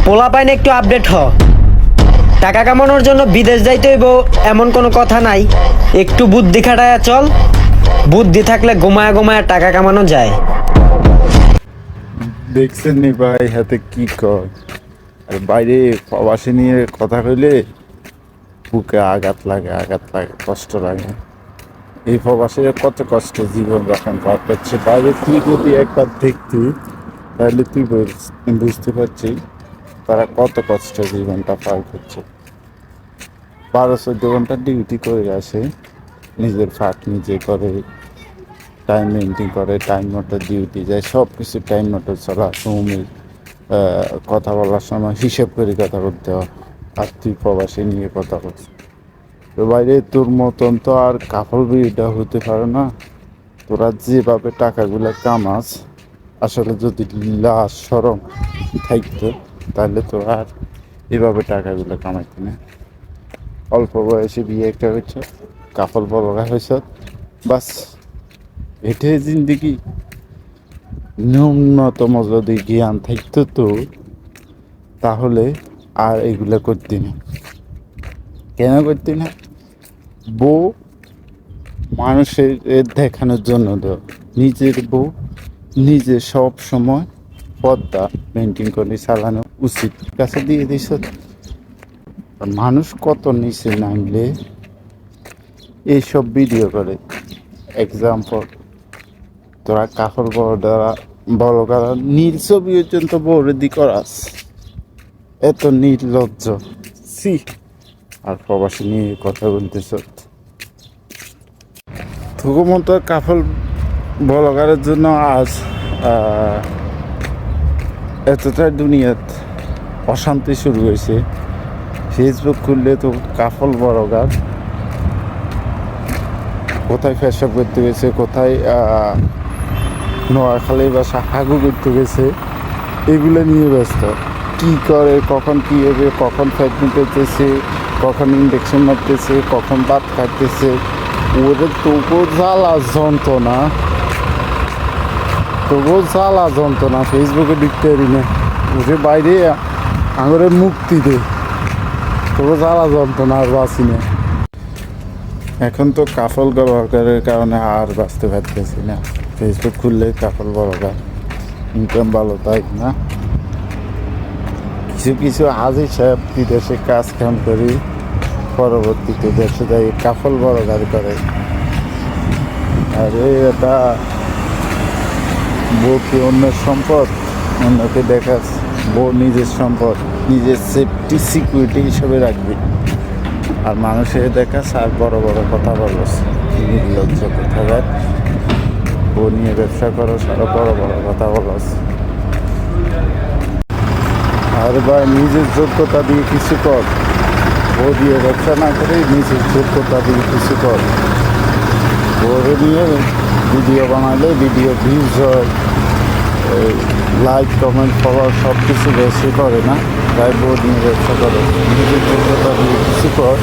পোলাপাইন একটু আপডেট হ। টাকা কামানোর জন্য বিদেশ যাইতে হইব এমন কোনো কথা নাই। একটু বুদ্ধি খাটায়া চল। বুদ্ধি থাকলে ঘুমায়া ঘুমায়া টাকা কামানো যায়। দেখছেন নি ভাই হাতে কি কয়, আর বাইরে প্রবাসী নিয়ে কথা কইলে বুকে আঘাত লাগে, কষ্ট লাগে। এই প্রবাসীর কত কষ্টে জীবন যাপন পার করছে। বাইরে তুই যদি একবার দেখতি তাহলে তুই বুঝতে পারছি তারা কত কষ্টে জীবনটা পার করছে। 12-14 ঘন্টা ডিউটি করে আসে, নিজের ফাঁক নিজে করে, টাইম মেনটেন করে, টাইম মতো ডিউটি যায়, সব কিছু টাইম মতো চলা। তুমি কথা বলার সময় হিসেব করে কথা বলতে হয়, আর তুই প্রবাসী নিয়ে কথা বলছিস। তো বাইরে তোর মতন তো আর কাপড় বিড়িটা হতে পারে না। তোরা যেভাবে টাকাগুলো কামাস, আসলে যদি লাশ সরম থাকতো তাহলে তোরা আর এভাবে টাকাগুলো কামাইতি না। অল্প বয়সে বিয়ে একটা হয়েছ, কাপড় বলগা হয়েছ, বাস এটাই জিন্দিগি। ন্যূনতম যদি জ্ঞান থাকতো তো তাহলে আর এগুলো করতি না। কেন করতি না? বউ মানুষের দেখানোর জন্য তো নিজের বউ নিজে সব সময় পর্দা মেনটেন করে চালানো উচিত। কাছে দিয়ে দিস। মানুষ কত নিচে নামলে এইসব ভিডিও করে। এক্সাম্পল, তোরা কাপড় বড় করা নীল ছবি পর্যন্ত বড় দি করাস, এত নির্লজ্জ সি। আর প্রবাসী নিয়ে কথা বলতেছ, তবু মতো কাপড় বলগারের জন্য আজ এতটাই দুনিয়াত অশান্তি শুরু হয়েছে। ফেসবুক খুললে তো কাপড় বলগার কোথায় ফেসব করতে গেছে, কোথায় নোয়াখালী বা হাগু করতে গেছে, এগুলো নিয়ে ব্যস্ত। কি করে, কখন কী হবে, কখন প্রেগনেন্ট হইতেছে, কখন ইঞ্জেকশন মারতেছে, কখন ভাত খাইতেছে, ওদের তবুও জ্বালা যন্ত্রণা, ফেসবুকে ঢুকতে পারি না। ওদের বাইরে আঙুরে মুক্তি দে, তবু জ্বালা যন্ত্রণা আর বাঁচি না। এখন তো কাফল ব্যবহারের কারণে আর বাঁচতে পারতেছি না। ফেসবুক খুললে কাফল ব্যবহার, ইনকাম ভালো, তাই না? কিছু কিছু হাজি সাহেব বিদেশে কাজ কাম করি, পরবর্তীতে দেশে যাই কাফল ব্যবহার করে। আরে এটা বউ কি অন্যের সম্পদ? অন্যকে দেখাস, বউ নিজের সম্পদ, নিজের সেফটি সিকিউরিটি হিসেবে রাখবি। আর মানুষের দেখাস আর বড় বড় কথা বলস, নির্লজ্জ কোথাকার। বউ নিয়ে ব্যবসা করো, আরো বড় বড় কথা বলস। আর ভাই নিজের যোগ্যতা দিয়ে কিছু কর, বউ দিয়ে ব্যবসা না করে নিজের যোগ্যতা দিয়ে কিছু কর। বউরে নিয়ে ভিডিও বানালে ভিডিও ভিউজ হয়, লাইক কমেন্ট ফলোয়ার সব কিছু বেশি করে না, তাই বউ নিয়ে ব্যবসা করে। নিজের যোগ্যতা দিয়ে কিছু কর,